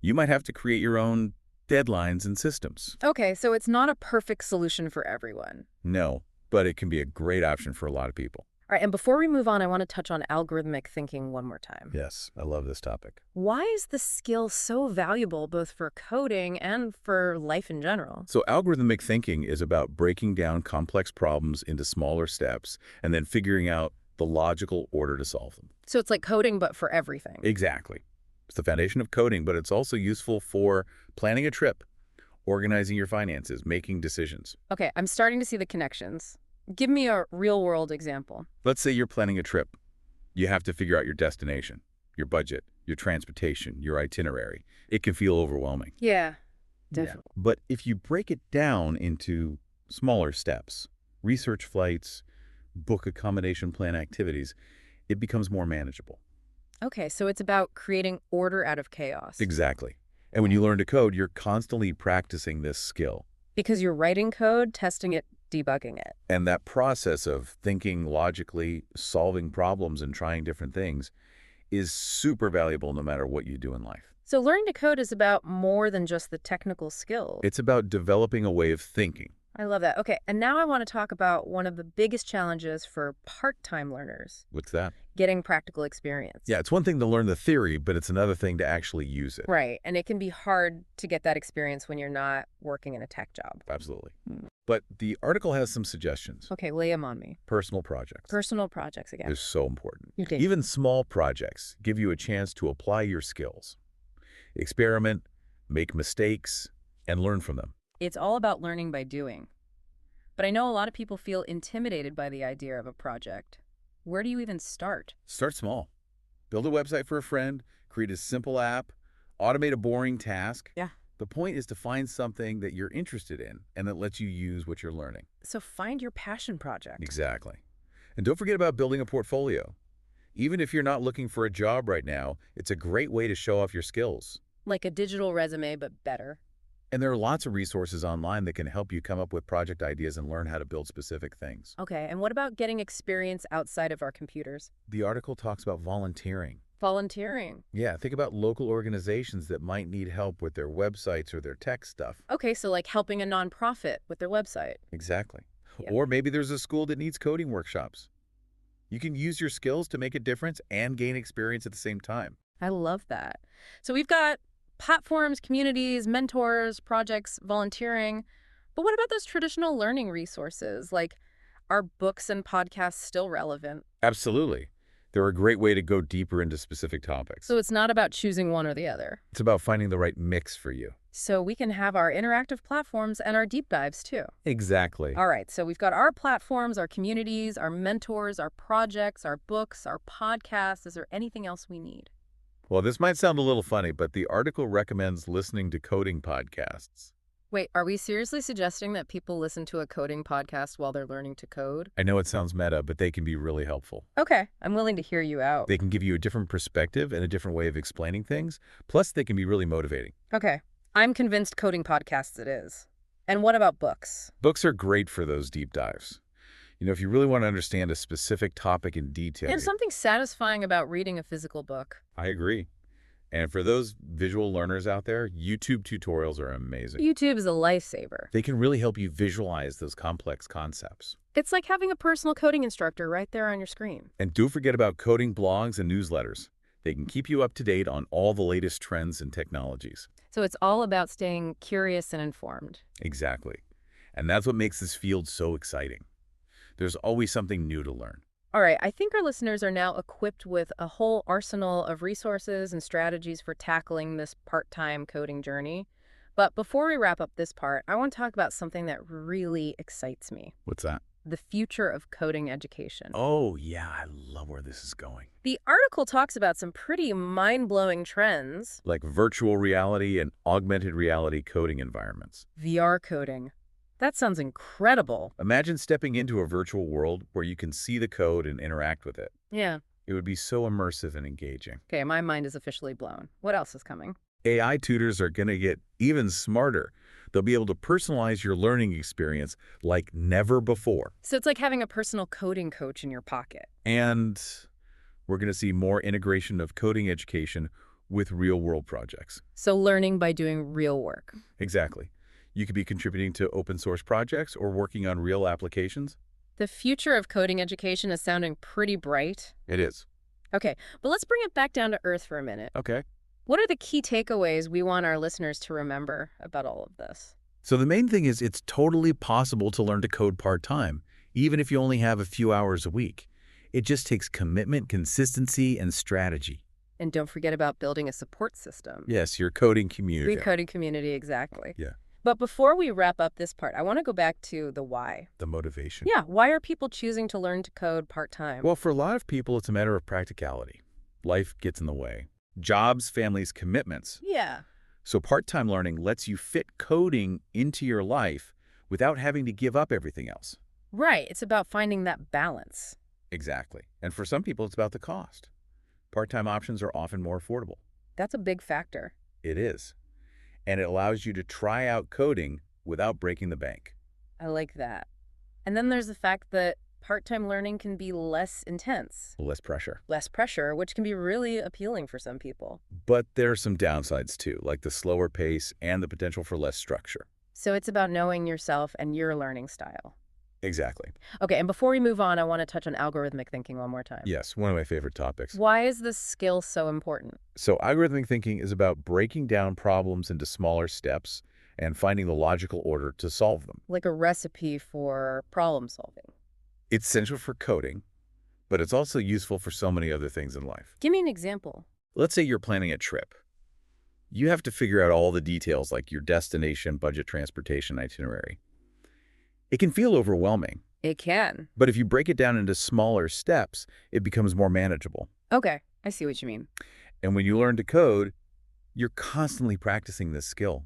[SPEAKER 2] you might have to create your own deadlines and systems.
[SPEAKER 1] Okay, so it's not a perfect solution for everyone.
[SPEAKER 2] No, but it can be a great option for a lot of people.
[SPEAKER 1] All right, and before we move on, I want to touch on algorithmic thinking one more time.
[SPEAKER 2] Yes, I love this topic.
[SPEAKER 1] Why is this skill so valuable both for coding and for life in general?
[SPEAKER 2] So algorithmic thinking is about breaking down complex problems into smaller steps and then figuring out the logical order to solve them.
[SPEAKER 1] So it's like coding, but for everything.
[SPEAKER 2] Exactly. It's the foundation of coding, but it's also useful for planning a trip, organizing your finances, making decisions.
[SPEAKER 1] Okay, I'm starting to see the connections. Give me a real-world example.
[SPEAKER 2] Let's say you're planning a trip. You have to figure out your destination, your budget, your transportation, your itinerary. It can feel overwhelming.
[SPEAKER 1] Yeah, definitely.
[SPEAKER 2] Yeah. But if you break it down into smaller steps, research flights, book accommodation plan activities, it becomes more manageable.
[SPEAKER 1] Okay, so it's about creating order out of chaos.
[SPEAKER 2] Exactly. And when you learn to code, you're constantly practicing this skill.
[SPEAKER 1] Because you're writing code, testing it, debugging it.
[SPEAKER 2] And that process of thinking logically, solving problems, and trying different things is super valuable no matter what you do in life.
[SPEAKER 1] So learning to code is about more than just the technical skills.
[SPEAKER 2] It's about developing a way of thinking.
[SPEAKER 1] I love that. Okay, and now I want to talk about one of the biggest challenges for part-time learners,
[SPEAKER 2] What's that?
[SPEAKER 1] getting practical experience.
[SPEAKER 2] Yeah, it's one thing to learn the theory, but it's another thing to actually use it.
[SPEAKER 1] Right, and it can be hard to get that experience when you're not working in a tech job.
[SPEAKER 2] Absolutely. But the article has some suggestions.
[SPEAKER 1] Okay, lay them on me.
[SPEAKER 2] Personal projects.
[SPEAKER 1] Personal projects again.
[SPEAKER 2] They're so important.
[SPEAKER 1] You did.
[SPEAKER 2] Even small projects give you a chance to apply your skills. Experiment, make mistakes, and learn from them.
[SPEAKER 1] It's all about learning by doing. But I know a lot of people feel intimidated by the idea of a project. Where do you even start?
[SPEAKER 2] Start small. Build a website for a friend, create a simple app, automate a boring task.
[SPEAKER 1] Yeah.
[SPEAKER 2] The point is to find something that you're interested in and that lets you use what you're learning.
[SPEAKER 1] So find your passion project.
[SPEAKER 2] Exactly. And don't forget about building a portfolio. Even if you're not looking for a job right now, it's a great way to show off your skills.
[SPEAKER 1] Like a digital resume, but better.
[SPEAKER 2] And there are lots of resources online that can help you come up with project ideas and learn how to build specific things.
[SPEAKER 1] Okay, and what about getting experience outside of our computers?
[SPEAKER 2] The article talks about volunteering.
[SPEAKER 1] Volunteering.
[SPEAKER 2] Yeah, think about local organizations that might need help with their websites or their tech stuff.
[SPEAKER 1] Okay, so like helping a nonprofit with their website.
[SPEAKER 2] Exactly.
[SPEAKER 1] Yeah.
[SPEAKER 2] Or maybe there's a school that needs coding workshops. You can use your skills to make a difference and gain experience at the same time.
[SPEAKER 1] I love that. So we've got platforms, communities, mentors, projects, volunteering. But what about those traditional learning resources? Like, are books and podcasts still relevant?
[SPEAKER 2] Absolutely. They're a great way to go deeper into specific topics.
[SPEAKER 1] So it's not about choosing one or the other.
[SPEAKER 2] It's about finding the right mix for you.
[SPEAKER 1] So we can have our interactive platforms and our deep dives too.
[SPEAKER 2] Exactly.
[SPEAKER 1] All right, so we've got our platforms, our communities, our mentors, our projects, our books, our podcasts. Is there anything else we need?
[SPEAKER 2] Well, this might sound a little funny, but the article recommends listening to coding podcasts.
[SPEAKER 1] Wait, are we seriously suggesting that people listen to a coding podcast while they're learning to code?
[SPEAKER 2] I know it sounds meta, but they can be really helpful.
[SPEAKER 1] Okay, I'm willing to hear you out.
[SPEAKER 2] They can give you a different perspective and a different way of explaining things. Plus, they can be really motivating.
[SPEAKER 1] Okay, I'm convinced coding podcasts it is. And what about books?
[SPEAKER 2] Books are great for those deep dives. You know, if you really want to understand a specific topic in detail.
[SPEAKER 1] There's something satisfying about reading a physical book.
[SPEAKER 2] I agree. And for those visual learners out there, YouTube tutorials are amazing.
[SPEAKER 1] YouTube is a lifesaver.
[SPEAKER 2] They can really help you visualize those complex concepts.
[SPEAKER 1] It's like having a personal coding instructor right there on your screen.
[SPEAKER 2] And don't forget about coding blogs and newsletters. They can keep you up to date on all the latest trends and technologies.
[SPEAKER 1] So it's all about staying curious and informed.
[SPEAKER 2] Exactly. And that's what makes this field so exciting. There's always something new to learn.
[SPEAKER 1] All right, I think our listeners are now equipped with a whole arsenal of resources and strategies for tackling this part-time coding journey. But before we wrap up this part, I want to talk about something that really excites me.
[SPEAKER 2] What's that?
[SPEAKER 1] The future of coding education.
[SPEAKER 2] Oh, yeah, I love where this is going.
[SPEAKER 1] The article talks about some pretty mind-blowing trends.
[SPEAKER 2] Like virtual reality and augmented reality coding environments.
[SPEAKER 1] VR coding. That sounds incredible.
[SPEAKER 2] Imagine stepping into a virtual world where you can see the code and interact with it.
[SPEAKER 1] Yeah.
[SPEAKER 2] It would be so immersive and engaging.
[SPEAKER 1] Okay, my mind is officially blown. What else is coming?
[SPEAKER 2] AI tutors are going to get even smarter. They'll be able to personalize your learning experience like never before.
[SPEAKER 1] So it's like having a personal coding coach in your pocket.
[SPEAKER 2] And we're going to see more integration of coding education with real-world projects.
[SPEAKER 1] So learning by doing real work.
[SPEAKER 2] Exactly. You could be contributing to open source projects or working on real applications.
[SPEAKER 1] The future of coding education is sounding pretty bright.
[SPEAKER 2] It is.
[SPEAKER 1] Okay, but let's bring it back down to earth for a minute.
[SPEAKER 2] Okay.
[SPEAKER 1] What are the key takeaways we want our listeners to remember about all of this?
[SPEAKER 2] So the main thing is it's totally possible to learn to code part-time, even if you only have a few hours a week. It just takes commitment, consistency, and strategy.
[SPEAKER 1] And don't forget about building a support system.
[SPEAKER 2] Yes, your coding community.
[SPEAKER 1] Your coding community, exactly.
[SPEAKER 2] Yeah.
[SPEAKER 1] But before we wrap up this part, I want to go back to the why.
[SPEAKER 2] The motivation.
[SPEAKER 1] Yeah, why are people choosing to learn to code part-time?
[SPEAKER 2] Well, for a lot of people, it's a matter of practicality. Life gets in the way. Jobs, families, commitments.
[SPEAKER 1] Yeah.
[SPEAKER 2] So part-time learning lets you fit coding into your life without having to give up everything else.
[SPEAKER 1] Right, it's about finding that balance.
[SPEAKER 2] Exactly. And for some people, it's about the cost. Part-time options are often more affordable.
[SPEAKER 1] That's a big factor.
[SPEAKER 2] It is. And it allows you to try out coding without breaking the bank.
[SPEAKER 1] I like that. And then there's the fact that part-time learning can be less intense.
[SPEAKER 2] Less pressure.
[SPEAKER 1] Less pressure, which can be really appealing for some people.
[SPEAKER 2] But there are some downsides too, like the slower pace and the potential for less structure.
[SPEAKER 1] So it's about knowing yourself and your learning style.
[SPEAKER 2] Exactly.
[SPEAKER 1] Okay, and before we move on, I want to touch on algorithmic thinking one more time.
[SPEAKER 2] Yes, one of my favorite topics.
[SPEAKER 1] Why is this skill so important?
[SPEAKER 2] So algorithmic thinking is about breaking down problems into smaller steps and finding the logical order to solve them.
[SPEAKER 1] Like a recipe for problem solving.
[SPEAKER 2] It's essential for coding, but it's also useful for so many other things in life.
[SPEAKER 1] Give me an example.
[SPEAKER 2] Let's say you're planning a trip. You have to figure out all the details like your destination, budget, transportation, itinerary. It can feel overwhelming,
[SPEAKER 1] It can.
[SPEAKER 2] but if you break it down into smaller steps, it becomes more manageable.
[SPEAKER 1] Okay, I see what you mean.
[SPEAKER 2] And when you learn to code, you're constantly practicing this skill.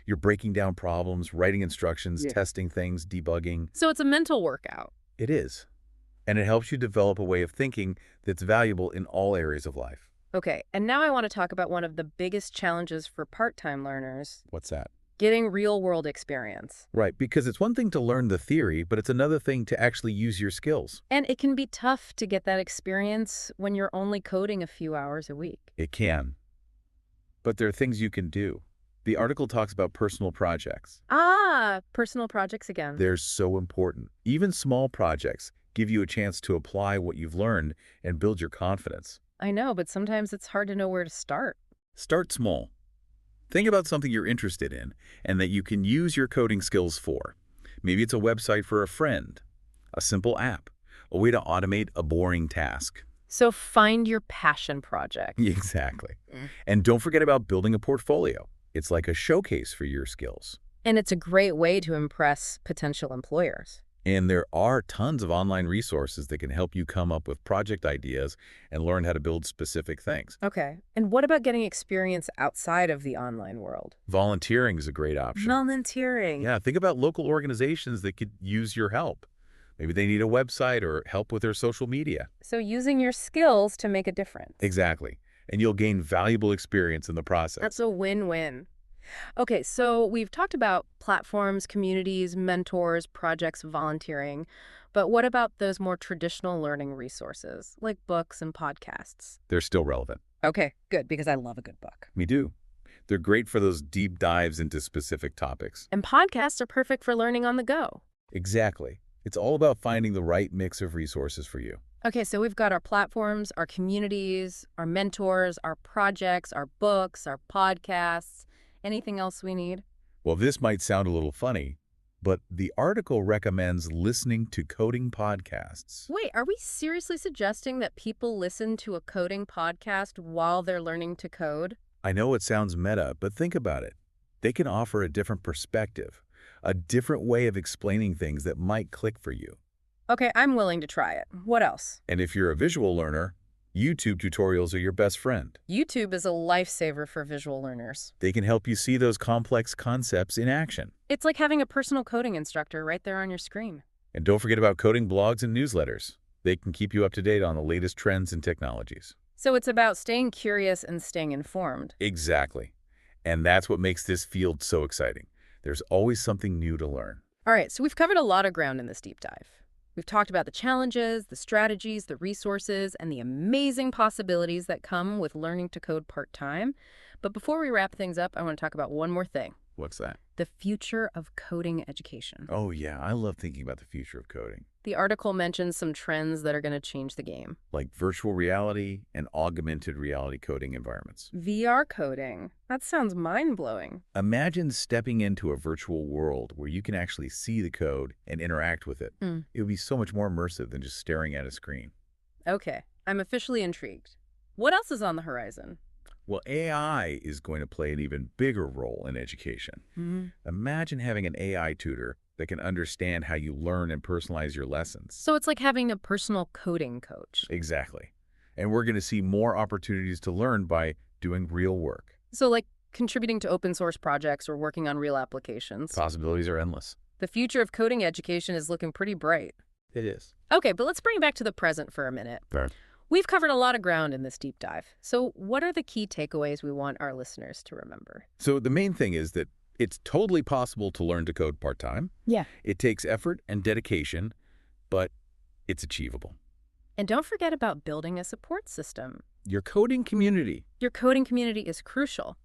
[SPEAKER 2] You're breaking down problems, writing instructions,
[SPEAKER 1] Yeah.
[SPEAKER 2] testing things, debugging.
[SPEAKER 1] So it's a mental workout.
[SPEAKER 2] It is. And it helps you develop a way of thinking that's valuable in all areas of life.
[SPEAKER 1] Okay, and now I want to talk about one of the biggest challenges for part-time learners,
[SPEAKER 2] What's that?
[SPEAKER 1] getting real-world experience.
[SPEAKER 2] Right, because it's one thing to learn the theory, but it's another thing to actually use your skills.
[SPEAKER 1] And it can be tough to get that experience when you're only coding a few hours a week.
[SPEAKER 2] It can. But there are things you can do. The article talks about personal projects.
[SPEAKER 1] Ah, personal projects again.
[SPEAKER 2] They're so important. Even small projects give you a chance to apply what you've learned and build your confidence.
[SPEAKER 1] I know, but sometimes it's hard to know where to start.
[SPEAKER 2] Start small. Think about something you're interested in and that you can use your coding skills for. Maybe it's a website for a friend, a simple app, a way to automate a boring task.
[SPEAKER 1] So find your passion project.
[SPEAKER 2] Exactly. And don't forget about building a portfolio. It's like a showcase for your skills.
[SPEAKER 1] And it's a great way to impress potential employers.
[SPEAKER 2] And there are tons of online resources that can help you come up with project ideas and learn how to build specific things.
[SPEAKER 1] Okay. And what about getting experience outside of the online world?
[SPEAKER 2] Volunteering is a great option.
[SPEAKER 1] Volunteering.
[SPEAKER 2] Yeah, think about local organizations that could use your help. Maybe they need a website or help with their social media.
[SPEAKER 1] So using your skills to make a difference.
[SPEAKER 2] Exactly. And you'll gain valuable experience in the process.
[SPEAKER 1] That's a win-win. Okay, so we've talked about platforms, communities, mentors, projects, volunteering. But what about those more traditional learning resources, like books and podcasts?
[SPEAKER 2] They're still relevant.
[SPEAKER 1] Okay, good, because I love a good book.
[SPEAKER 2] Me too. They're great for those deep dives into specific topics.
[SPEAKER 1] And podcasts are perfect for learning on the go.
[SPEAKER 2] Exactly. It's all about finding the right mix of resources for you.
[SPEAKER 1] Okay, so we've got our platforms, our communities, our mentors, our projects, our books, our podcasts. Anything else we need?
[SPEAKER 2] Well, this might sound a little funny, but the article recommends listening to coding podcasts.
[SPEAKER 1] Wait, are we seriously suggesting that people listen to a coding podcast while they're learning to code?
[SPEAKER 2] I know it sounds meta, but think about it. They can offer a different perspective, a different way of explaining things that might click for you.
[SPEAKER 1] Okay, I'm willing to try it. What else?
[SPEAKER 2] And if you're a visual learner, YouTube tutorials are your best friend.
[SPEAKER 1] YouTube is a lifesaver for visual learners.
[SPEAKER 2] They can help you see those complex concepts in action.
[SPEAKER 1] It's like having a personal coding instructor right there on your screen.
[SPEAKER 2] And don't forget about coding blogs and newsletters. They can keep you up to date on the latest trends and technologies.
[SPEAKER 1] So it's about staying curious and staying informed.
[SPEAKER 2] Exactly. And that's what makes this field so exciting. There's always something new to learn.
[SPEAKER 1] All right, so we've covered a lot of ground in this deep dive. We've talked about the challenges, the strategies, the resources, and the amazing possibilities that come with learning to code part-time. But before we wrap things up, I want to talk about one more thing.
[SPEAKER 2] What's that?
[SPEAKER 1] The future of coding education.
[SPEAKER 2] Oh, yeah, I love thinking about the future of coding.
[SPEAKER 1] The article mentions some trends that are going to change the game.
[SPEAKER 2] Like virtual reality and augmented reality coding environments.
[SPEAKER 1] VR coding. That sounds mind-blowing.
[SPEAKER 2] Imagine stepping into a virtual world where you can actually see the code and interact with it. It would be so much more immersive than just staring at a screen.
[SPEAKER 1] Okay, I'm officially intrigued. What else is on the horizon?
[SPEAKER 2] Well, AI is going to play an even bigger role in education. Imagine having an AI tutor that can understand how you learn and personalize your lessons.
[SPEAKER 1] So it's like having a personal coding coach.
[SPEAKER 2] Exactly. And we're going to see more opportunities to learn by doing real work.
[SPEAKER 1] So like contributing to open source projects or working on real applications.
[SPEAKER 2] Possibilities are endless.
[SPEAKER 1] The future of coding education is looking pretty bright.
[SPEAKER 2] It is.
[SPEAKER 1] Okay, but let's bring it back to the present for a minute.
[SPEAKER 2] Fair.
[SPEAKER 1] We've covered a lot of ground in this deep dive. So what are the key takeaways we want our listeners to remember?
[SPEAKER 2] So the main thing is that it's totally possible to learn to code part-time.
[SPEAKER 1] Yeah.
[SPEAKER 2] It takes effort and dedication, but it's achievable.
[SPEAKER 1] And don't forget about building a support system.
[SPEAKER 2] Your coding community.
[SPEAKER 1] Your coding community is crucial.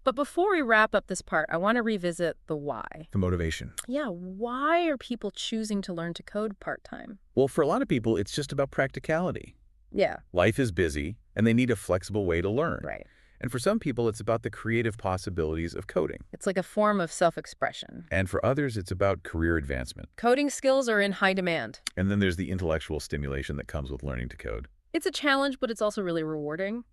[SPEAKER 1] But before we wrap up this part, I want to revisit the why.
[SPEAKER 2] The motivation.
[SPEAKER 1] Yeah, why are people choosing to learn to code part-time?
[SPEAKER 2] Well, for a lot of people, it's just about practicality.
[SPEAKER 1] Yeah.
[SPEAKER 2] Life is busy, and they need a flexible way to learn.
[SPEAKER 1] Right.
[SPEAKER 2] And for some people, it's about the creative possibilities of coding.
[SPEAKER 1] It's like a form of self-expression.
[SPEAKER 2] And for others, it's about career advancement.
[SPEAKER 1] Coding skills are in high demand.
[SPEAKER 2] And then there's the intellectual stimulation that comes with learning to code.
[SPEAKER 1] It's a challenge, but it's also really rewarding.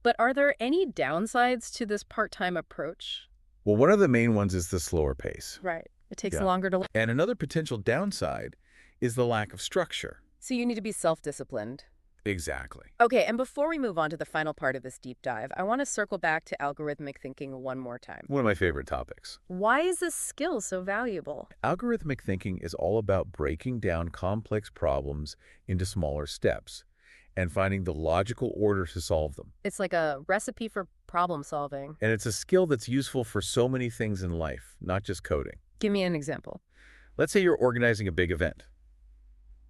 [SPEAKER 1] But are there any downsides to this part-time approach?
[SPEAKER 2] Well, one of the main ones is the slower pace.
[SPEAKER 1] Right. It takes
[SPEAKER 2] Yeah.
[SPEAKER 1] longer to learn.
[SPEAKER 2] And another potential downside is the lack of structure.
[SPEAKER 1] So you need to be self-disciplined.
[SPEAKER 2] Exactly.
[SPEAKER 1] Okay, and before we move on to the final part of this deep dive, I want to circle back to algorithmic thinking one more time.
[SPEAKER 2] One of my favorite topics.
[SPEAKER 1] Why is this skill so valuable?
[SPEAKER 2] Algorithmic thinking is all about breaking down complex problems into smaller steps and finding the logical order to solve them.
[SPEAKER 1] It's like a recipe for problem solving.
[SPEAKER 2] And it's a skill that's useful for so many things in life, not just coding.
[SPEAKER 1] Give me an example.
[SPEAKER 2] Let's say you're organizing a big event.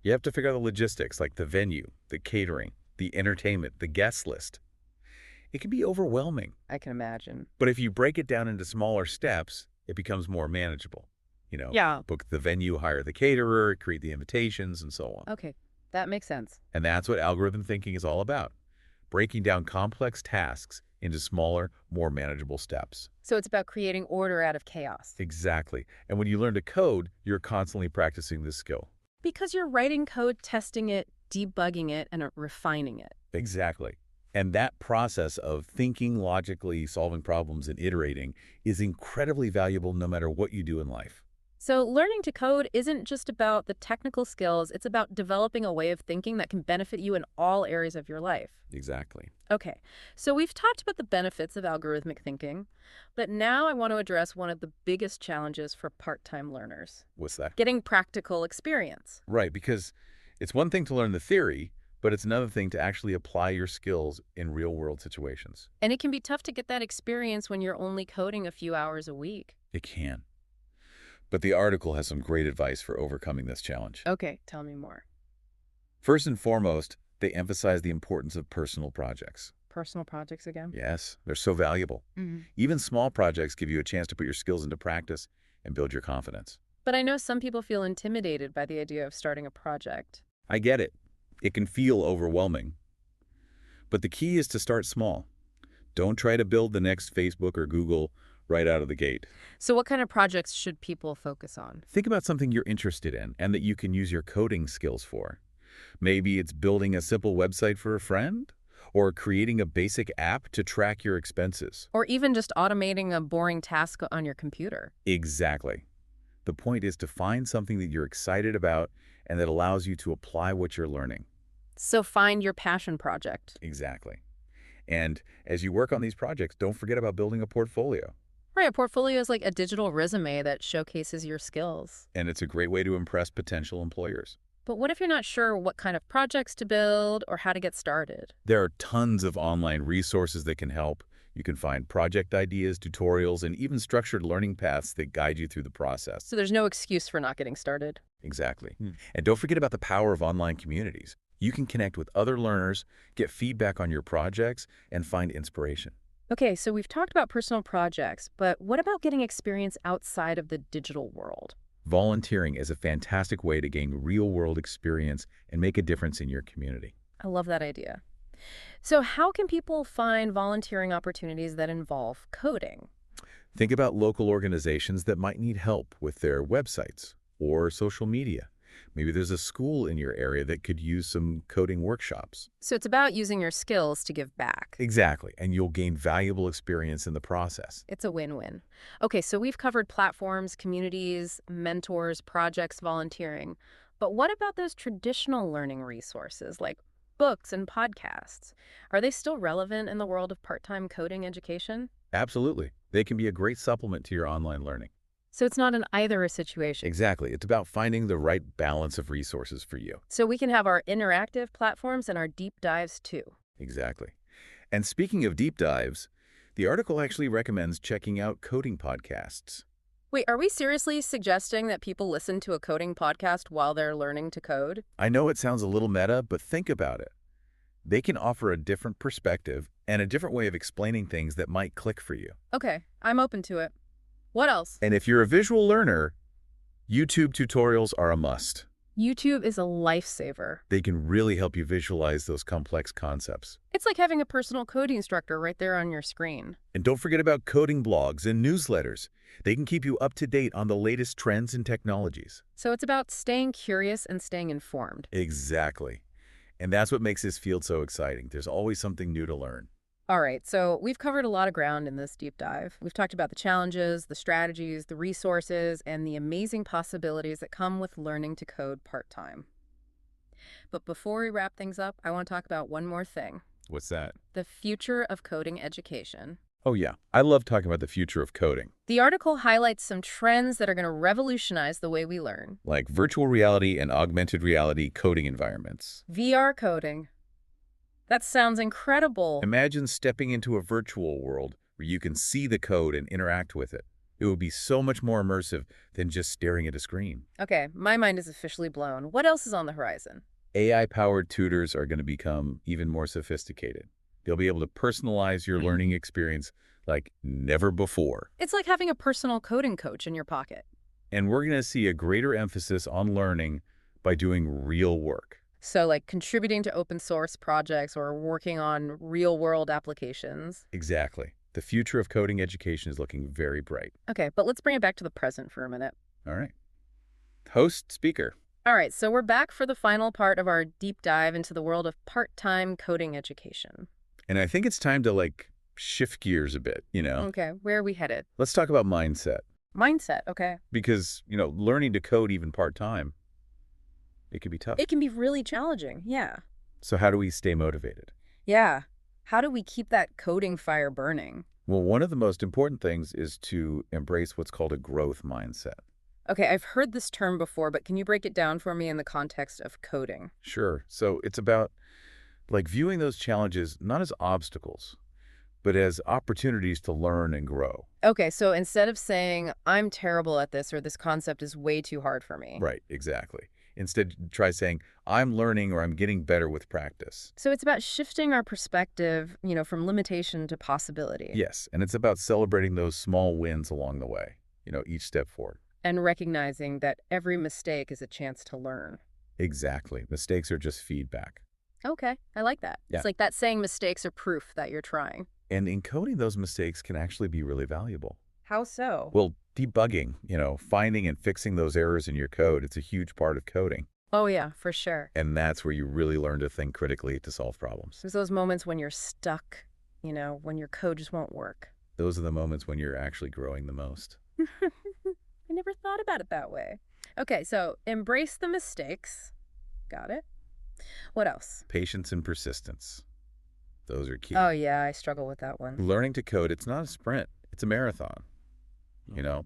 [SPEAKER 2] You have to figure out the logistics, like the venue, the catering, the entertainment, the guest list. It can be overwhelming,
[SPEAKER 1] I can imagine.
[SPEAKER 2] but if you break it down into smaller steps, it becomes more manageable.
[SPEAKER 1] Yeah.
[SPEAKER 2] Book the venue, hire the caterer, create the invitations, and so on.
[SPEAKER 1] Okay, that makes sense.
[SPEAKER 2] And that's what algorithm thinking is all about, breaking down complex tasks into smaller, more manageable steps.
[SPEAKER 1] So it's about creating order out of chaos.
[SPEAKER 2] Exactly. And when you learn to code, you're constantly practicing this skill.
[SPEAKER 1] Because you're writing code, testing it, debugging it, and refining it.
[SPEAKER 2] Exactly. And that process of thinking logically, solving problems, and iterating is incredibly valuable no matter what you do in life.
[SPEAKER 1] So learning to code isn't just about the technical skills, it's about developing a way of thinking that can benefit you in all areas of your life.
[SPEAKER 2] Exactly.
[SPEAKER 1] Okay, so we've talked about the benefits of algorithmic thinking, but now I want to address one of the biggest challenges for part-time learners.
[SPEAKER 2] What's that?
[SPEAKER 1] Getting practical experience.
[SPEAKER 2] Right, because it's one thing to learn the theory, but it's another thing to actually apply your skills in real-world situations.
[SPEAKER 1] And it can be tough to get that experience when you're only coding a few hours a week.
[SPEAKER 2] It can. But the article has some great advice for overcoming this challenge.
[SPEAKER 1] Okay, tell me more.
[SPEAKER 2] First and foremost, they emphasize the importance of personal projects.
[SPEAKER 1] Personal projects again?
[SPEAKER 2] Yes, they're so valuable. Even small projects give you a chance to put your skills into practice and build your confidence.
[SPEAKER 1] But I know some people feel intimidated by the idea of starting a project.
[SPEAKER 2] I get it. It can feel overwhelming. But the key is to start small. Don't try to build the next Facebook or Google right out of the gate.
[SPEAKER 1] So what kind of projects should people focus on?
[SPEAKER 2] Think about something you're interested in and that you can use your coding skills for. Maybe it's building a simple website for a friend, or creating a basic app to track your expenses.
[SPEAKER 1] Or even just automating a boring task on your computer.
[SPEAKER 2] Exactly. The point is to find something that you're excited about and that allows you to apply what you're learning.
[SPEAKER 1] So find your passion project.
[SPEAKER 2] Exactly. And as you work on these projects, don't forget about building a portfolio.
[SPEAKER 1] Right, a portfolio is like a digital resume that showcases your skills.
[SPEAKER 2] And it's a great way to impress potential employers.
[SPEAKER 1] But what if you're not sure what kind of projects to build or how to get started?
[SPEAKER 2] There are tons of online resources that can help. You can find project ideas, tutorials, and even structured learning paths that guide you through the process.
[SPEAKER 1] So there's no excuse for not getting started.
[SPEAKER 2] Exactly. And don't forget about the power of online communities. You can connect with other learners, get feedback on your projects, and find inspiration.
[SPEAKER 1] Okay, so we've talked about personal projects, but what about getting experience outside of the digital world?
[SPEAKER 2] Volunteering is a fantastic way to gain real-world experience and make a difference in your community.
[SPEAKER 1] I love that idea. So how can people find volunteering opportunities that involve coding?
[SPEAKER 2] Think about local organizations that might need help with their websites or social media. Maybe there's a school in your area that could use some coding workshops.
[SPEAKER 1] So it's about using your skills to give back.
[SPEAKER 2] Exactly, and you'll gain valuable experience in the process.
[SPEAKER 1] It's a win-win. Okay, so we've covered platforms, communities, mentors, projects, volunteering. But what about those traditional learning resources like books and podcasts? Are they still relevant in the world of part-time coding education?
[SPEAKER 2] Absolutely. They can be a great supplement to your online learning.
[SPEAKER 1] So it's not an either-or situation.
[SPEAKER 2] Exactly. It's about finding the right balance of resources for you.
[SPEAKER 1] So we can have our interactive platforms and our deep dives too.
[SPEAKER 2] Exactly. And speaking of deep dives, the article actually recommends checking out coding podcasts.
[SPEAKER 1] Wait, are we seriously suggesting that people listen to a coding podcast while they're learning to code?
[SPEAKER 2] I know it sounds a little meta, but think about it. They can offer a different perspective and a different way of explaining things that might click for you.
[SPEAKER 1] Okay, I'm open to it. What else?
[SPEAKER 2] And if you're a visual learner, YouTube tutorials are a must.
[SPEAKER 1] YouTube is a lifesaver.
[SPEAKER 2] They can really help you visualize those complex concepts.
[SPEAKER 1] It's like having a personal coding instructor right there on your screen.
[SPEAKER 2] And don't forget about coding blogs and newsletters. They can keep you up to date on the latest trends and technologies.
[SPEAKER 1] So it's about staying curious and staying informed.
[SPEAKER 2] Exactly. And that's what makes this field so exciting. There's always something new to learn.
[SPEAKER 1] All right, so we've covered a lot of ground in this deep dive. We've talked about the challenges, the strategies, the resources, and the amazing possibilities that come with learning to code part-time. But before we wrap things up, I want to talk about one more thing.
[SPEAKER 2] What's that?
[SPEAKER 1] The future of coding education.
[SPEAKER 2] Oh yeah, I love talking about the future of coding.
[SPEAKER 1] The article highlights some trends that are going to revolutionize the way we learn.
[SPEAKER 2] Like virtual reality and augmented reality coding environments.
[SPEAKER 1] VR coding. That sounds incredible.
[SPEAKER 2] Imagine stepping into a virtual world where you can see the code and interact with it. It would be so much more immersive than just staring at a screen.
[SPEAKER 1] Okay, my mind is officially blown. What else is on the horizon?
[SPEAKER 2] AI-powered tutors are going to become even more sophisticated. They'll be able to personalize your learning experience like never before.
[SPEAKER 1] It's like having a personal coding coach in your pocket.
[SPEAKER 2] And we're going to see a greater emphasis on learning by doing real work.
[SPEAKER 1] So like contributing to open source projects or working on real world applications.
[SPEAKER 2] Exactly. The future of coding education is looking very bright.
[SPEAKER 1] Okay, but let's bring it back to the present for a minute.
[SPEAKER 2] All right. Host, speaker.
[SPEAKER 1] All right, so we're back for the final part of our deep dive into the world of part-time coding education.
[SPEAKER 2] And I think it's time to shift gears a bit,
[SPEAKER 1] Okay, where are we headed?
[SPEAKER 2] Let's talk about mindset.
[SPEAKER 1] Mindset, okay.
[SPEAKER 2] Because, learning to code even part-time, it can be tough.
[SPEAKER 1] It can be really challenging, yeah.
[SPEAKER 2] So how do we stay motivated?
[SPEAKER 1] Yeah. How do we keep that coding fire burning?
[SPEAKER 2] Well, one of the most important things is to embrace what's called a growth mindset.
[SPEAKER 1] Okay, I've heard this term before, but can you break it down for me in the context of coding?
[SPEAKER 2] Sure. So it's about viewing those challenges not as obstacles, but as opportunities to learn and grow.
[SPEAKER 1] Okay, so instead of saying, I'm terrible at this or this concept is way too hard for me.
[SPEAKER 2] Right, exactly. Instead, try saying, I'm learning or I'm getting better with practice.
[SPEAKER 1] So it's about shifting our perspective, from limitation to possibility.
[SPEAKER 2] Yes, and it's about celebrating those small wins along the way, each step forward.
[SPEAKER 1] And recognizing that every mistake is a chance to learn.
[SPEAKER 2] Exactly. Mistakes are just feedback.
[SPEAKER 1] Okay, I like that.
[SPEAKER 2] Yeah.
[SPEAKER 1] It's like that saying mistakes are proof that you're trying.
[SPEAKER 2] And encoding those mistakes can actually be really valuable.
[SPEAKER 1] How so?
[SPEAKER 2] Well, debugging, finding and fixing those errors in your code, it's a huge part of coding.
[SPEAKER 1] Oh yeah, for sure.
[SPEAKER 2] And that's where you really learn to think critically to solve problems.
[SPEAKER 1] There's those moments when you're stuck, when your code just won't work.
[SPEAKER 2] Those are the moments when you're actually growing the most.
[SPEAKER 1] I never thought about it that way. Okay, so embrace the mistakes. Got it. What else?
[SPEAKER 2] Patience and persistence. Those are key.
[SPEAKER 1] Oh yeah, I struggle with that one.
[SPEAKER 2] Learning to code, it's not a sprint, it's a marathon. you know?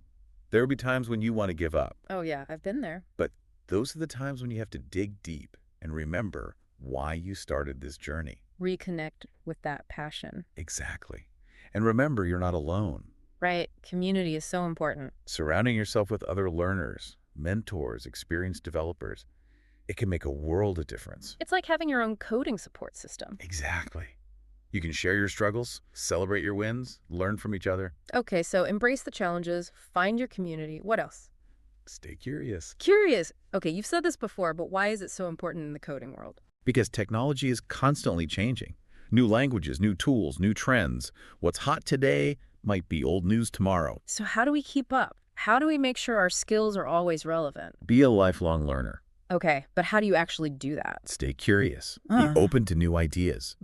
[SPEAKER 2] There will be times when you want to give up,
[SPEAKER 1] Oh, yeah, I've been there.
[SPEAKER 2] but those are the times when you have to dig deep and remember why you started this journey.
[SPEAKER 1] Reconnect with that passion.
[SPEAKER 2] Exactly. And remember, you're not alone.
[SPEAKER 1] Right. Community is so important.
[SPEAKER 2] Surrounding yourself with other learners, mentors, experienced developers, it can make a world of difference.
[SPEAKER 1] It's like having your own coding support system.
[SPEAKER 2] Exactly. You can share your struggles, celebrate your wins, learn from each other.
[SPEAKER 1] Okay, so embrace the challenges, find your community. What else?
[SPEAKER 2] Stay curious.
[SPEAKER 1] Curious. Okay, you've said this before, but why is it so important in the coding world?
[SPEAKER 2] Because technology is constantly changing. New languages, new tools, new trends. What's hot today might be old news tomorrow.
[SPEAKER 1] So how do we keep up? How do we make sure our skills are always relevant?
[SPEAKER 2] Be a lifelong learner.
[SPEAKER 1] Okay, but how do you actually do that?
[SPEAKER 2] Stay curious. Be open to new ideas.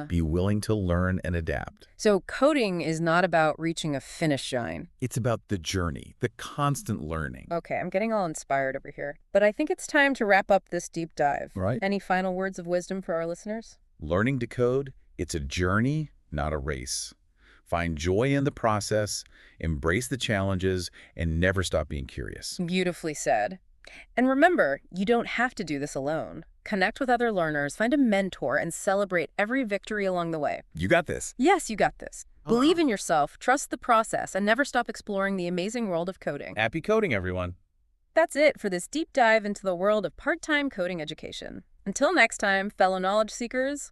[SPEAKER 2] Be willing to learn and adapt.
[SPEAKER 1] So coding is not about reaching a finish line.
[SPEAKER 2] It's about the journey, the constant learning.
[SPEAKER 1] Okay, I'm getting all inspired over here. But I think it's time to wrap up this deep dive.
[SPEAKER 2] Right.
[SPEAKER 1] Any final words of wisdom for our listeners?
[SPEAKER 2] Learning to code, it's a journey, not a race. Find joy in the process, embrace the challenges, and never stop being curious.
[SPEAKER 1] Beautifully said. And remember, you don't have to do this alone. Connect with other learners, find a mentor, and celebrate every victory along the way.
[SPEAKER 2] You got this.
[SPEAKER 1] Yes, you got this. Believe in yourself, trust the process, and never stop exploring the amazing world of coding.
[SPEAKER 2] Happy coding, everyone.
[SPEAKER 1] That's it for this deep dive into the world of part-time coding education. Until next time, fellow knowledge seekers.